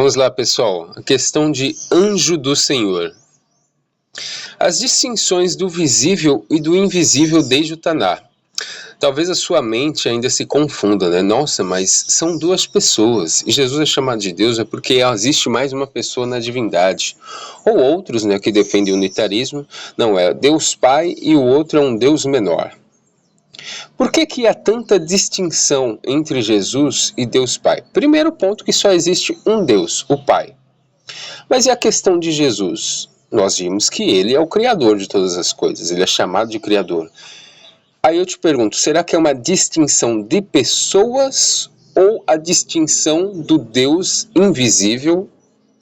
Vamos lá, pessoal. A questão de anjo do Senhor. As distinções do visível e do invisível desde o Taná. Talvez a sua mente ainda se confunda, né? Nossa, mas são duas pessoas. E Jesus é chamado de Deus é porque existe mais uma pessoa na divindade. Ou outros, né, que defendem o unitarismo. Não, é Deus Pai e o outro é um Deus menor. Por que há tanta distinção entre Jesus e Deus Pai? Primeiro ponto que só existe um Deus, o Pai. Mas e a questão de Jesus? Nós vimos que ele é o Criador de todas as coisas, ele é chamado de Criador. Aí eu te pergunto, será que é uma distinção de pessoas ou a distinção do Deus invisível,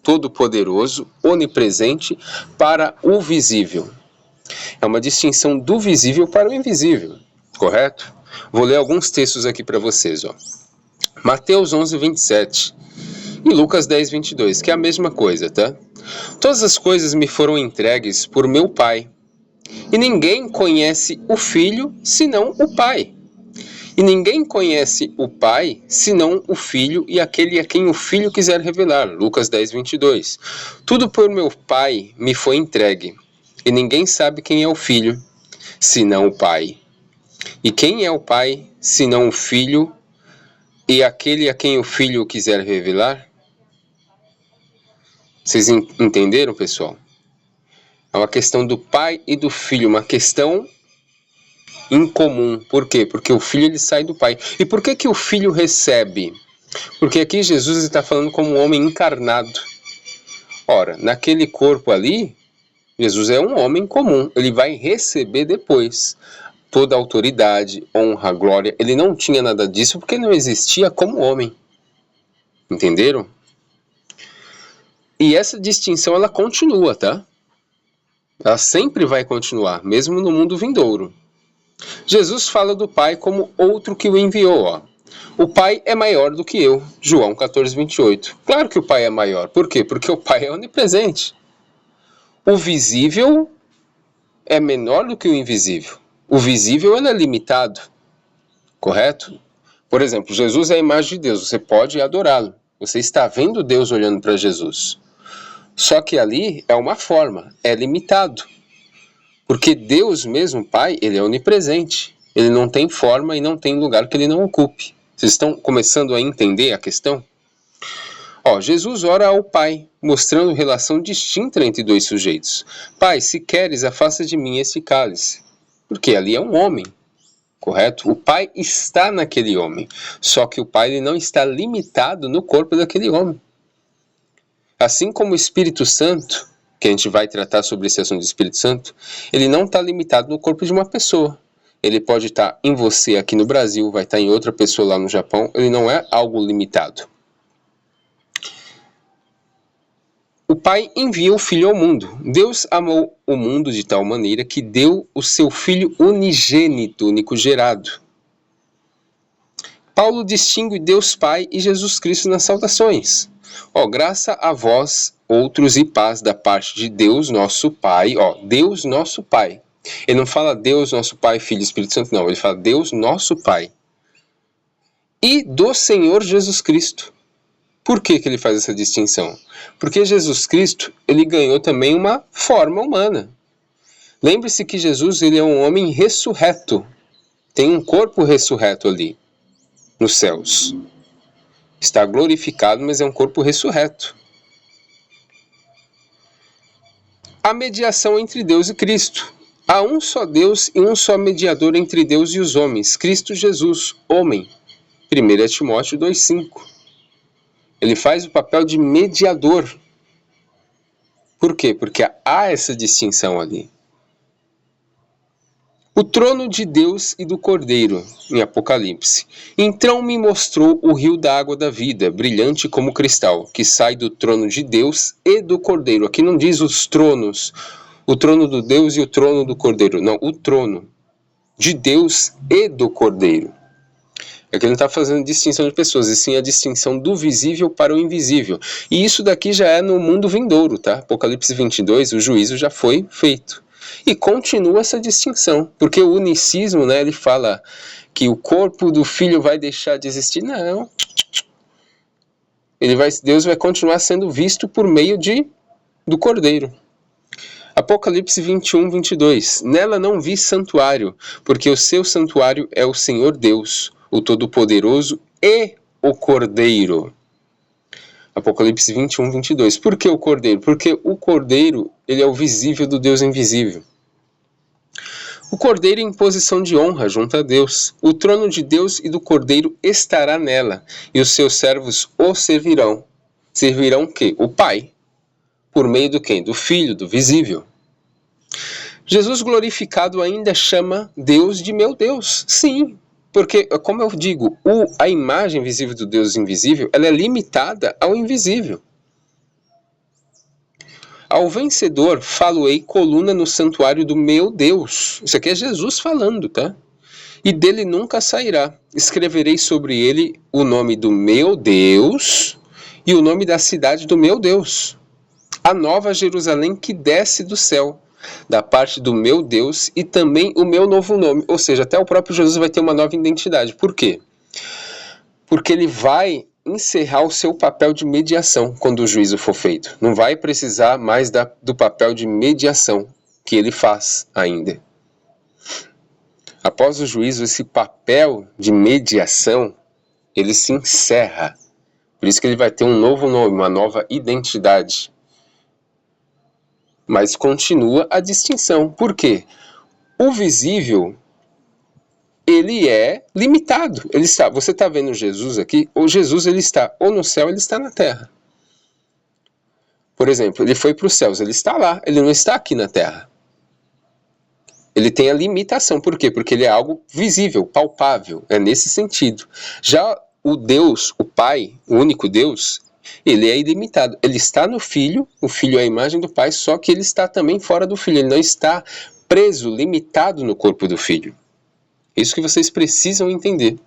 todo-poderoso, onipresente, para o visível? É uma distinção do visível para o invisível, correto? Vou ler alguns textos aqui para vocês, ó. Mateus 11, 27 e Lucas 10, 22, que é a mesma coisa, tá? Todas as coisas me foram entregues por meu Pai, e ninguém conhece o Filho senão o Pai. E ninguém conhece o Pai senão o Filho e aquele a quem o Filho quiser revelar. Lucas 10, 22. Tudo por meu Pai me foi entregue, e ninguém sabe quem é o Filho senão o Pai. E quem é o Pai senão o Filho e aquele a quem o Filho quiser revelar? Vocês entenderam, pessoal? É uma questão do pai e do filho, uma questão incomum. Por quê? Porque o filho ele sai do pai. E por que o filho recebe? Porque aqui Jesus está falando como um homem encarnado. Ora, naquele corpo ali, Jesus é um homem comum. Ele vai receber depois toda a autoridade, honra, glória. Ele não tinha nada disso porque não existia como homem. Entenderam? E essa distinção ela continua, tá? Ela sempre vai continuar, mesmo no mundo vindouro. Jesus fala do Pai como outro que o enviou, ó. O Pai é maior do que eu. João 14, 28. Claro que o Pai é maior. Por quê? Porque o Pai é onipresente. O visível é menor do que o invisível. O visível ele é limitado. Correto? Por exemplo, Jesus é a imagem de Deus. Você pode adorá-lo. Você está vendo Deus olhando para Jesus. Só que ali é uma forma, é limitado. Porque Deus mesmo, Pai, ele é onipresente. Ele não tem forma e não tem lugar que ele não ocupe. Vocês estão começando a entender a questão? Ó, Jesus ora ao Pai, mostrando relação distinta entre dois sujeitos. Pai, se queres, afasta de mim esse cálice. Porque ali é um homem, correto? O Pai está naquele homem. Só que o Pai ele não está limitado no corpo daquele homem. Assim como o Espírito Santo, que a gente vai tratar sobre esse assunto do Espírito Santo, ele não está limitado no corpo de uma pessoa. Ele pode estar em você aqui no Brasil, vai estar em outra pessoa lá no Japão, ele não é algo limitado. O Pai envia o Filho ao mundo. Deus amou o mundo de tal maneira que deu o seu Filho unigênito, único gerado. Paulo distingue Deus Pai e Jesus Cristo nas saudações. Ó, graça a vós, outros, e paz da parte de Deus, nosso Pai. Ó, Deus, nosso Pai. Ele não fala Deus, nosso Pai, Filho e Espírito Santo, não. Ele fala Deus, nosso Pai. E do Senhor Jesus Cristo. Por que ele faz essa distinção? Porque Jesus Cristo, ele ganhou também uma forma humana. Lembre-se que Jesus, ele é um homem ressurreto. Tem um corpo ressurreto ali, nos céus. Está glorificado, mas é um corpo ressurreto. A mediação entre Deus e Cristo. Há um só Deus e um só mediador entre Deus e os homens, Cristo Jesus, homem. 1 Timóteo 2,5. Ele faz o papel de mediador. Por quê? Porque há essa distinção ali. O trono de Deus e do Cordeiro, em Apocalipse. Então me mostrou o rio da água da vida, brilhante como cristal, que sai do trono de Deus e do Cordeiro. Aqui não diz os tronos, o trono do Deus e o trono do Cordeiro. Não, o trono de Deus e do Cordeiro. Aqui não está fazendo distinção de pessoas, e sim a distinção do visível para o invisível. E isso daqui já é no mundo vindouro, tá? Apocalipse 22, o juízo já foi feito. E continua essa distinção, porque o unicismo, né, ele fala que o corpo do filho vai deixar de existir. Não. Deus vai continuar sendo visto por meio do Cordeiro. Apocalipse 21, 22. Nela não vi santuário, porque o seu santuário é o Senhor Deus, o Todo-Poderoso e o Cordeiro. Apocalipse 21, 22. Por que o Cordeiro? Porque o Cordeiro, ele é o visível do Deus invisível. O Cordeiro em posição de honra junto a Deus. O trono de Deus e do Cordeiro estará nela, e os seus servos o servirão. Servirão o quê? O Pai. Por meio do quem? Do Filho, do visível. Jesus glorificado ainda chama Deus de meu Deus. Sim, porque, como eu digo, a imagem visível do Deus invisível, ela é limitada ao invisível. Ao vencedor falo-ei coluna no santuário do meu Deus. Isso aqui é Jesus falando, tá? E dele nunca sairá. Escreverei sobre ele o nome do meu Deus e o nome da cidade do meu Deus. A nova Jerusalém que desce do céu, da parte do meu Deus, e também o meu novo nome. Ou seja, até o próprio Jesus vai ter uma nova identidade. Por quê? Porque ele vai encerrar o seu papel de mediação quando o juízo for feito. Não vai precisar mais do papel de mediação que ele faz ainda. Após o juízo, esse papel de mediação, ele se encerra. Por isso que ele vai ter um novo nome, uma nova identidade. Mas continua a distinção. Por quê? O visível, ele é limitado. Você está vendo Jesus aqui? O Jesus ele está ou no céu, ele está na terra. Por exemplo, ele foi para os céus, ele está lá, ele não está aqui na terra. Ele tem a limitação. Por quê? Porque ele é algo visível, palpável. É nesse sentido. Já o Deus, o Pai, o único Deus, ele é ilimitado. Ele está no Filho, o Filho é a imagem do Pai, só que ele está também fora do Filho. Ele não está preso, limitado no corpo do Filho. Isso que vocês precisam entender.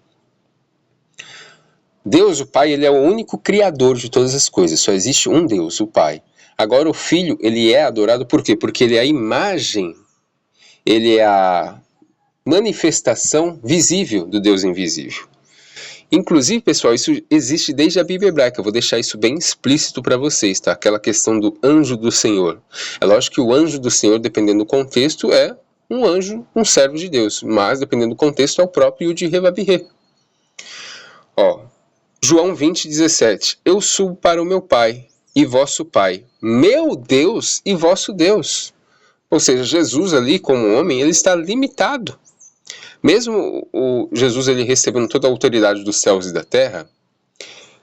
Deus, o Pai, ele é o único criador de todas as coisas. Só existe um Deus, o Pai. Agora o Filho, ele é adorado por quê? Porque ele é a imagem, ele é a manifestação visível do Deus invisível. Inclusive, pessoal, isso existe desde a Bíblia hebraica. Eu vou deixar isso bem explícito para vocês, tá? Aquela questão do anjo do Senhor. É lógico que o anjo do Senhor, dependendo do contexto, é um anjo, um servo de Deus. Mas, dependendo do contexto, é o próprio Yud-Heh-Vav-Heh. João 20, 17. Eu subo para o meu Pai e vosso Pai, meu Deus e vosso Deus. Ou seja, Jesus ali, como homem, ele está limitado. Mesmo o Jesus ele recebendo toda a autoridade dos céus e da terra,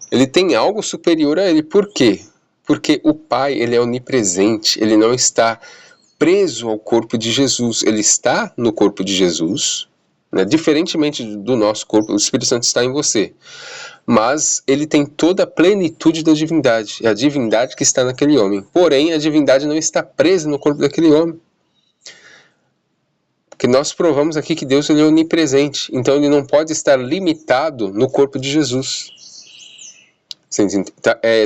ele tem algo superior a ele. Por quê? Porque o Pai ele é onipresente, ele não está preso ao corpo de Jesus, ele está no corpo de Jesus, né? Diferentemente do nosso corpo, o Espírito Santo está em você, mas ele tem toda a plenitude da divindade, é a divindade que está naquele homem, porém a divindade não está presa no corpo daquele homem. Porque nós provamos aqui que Deus ele é onipresente, então ele não pode estar limitado no corpo de Jesus.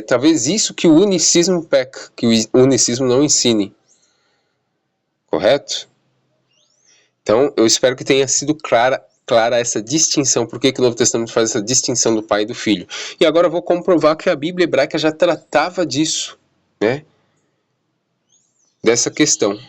Talvez isso que o unicismo peca, que o unicismo não ensine. Correto? Então, eu espero que tenha sido clara essa distinção. Por que o Novo Testamento faz essa distinção do Pai e do Filho? E agora eu vou comprovar que a Bíblia hebraica já tratava disso, né? Dessa questão.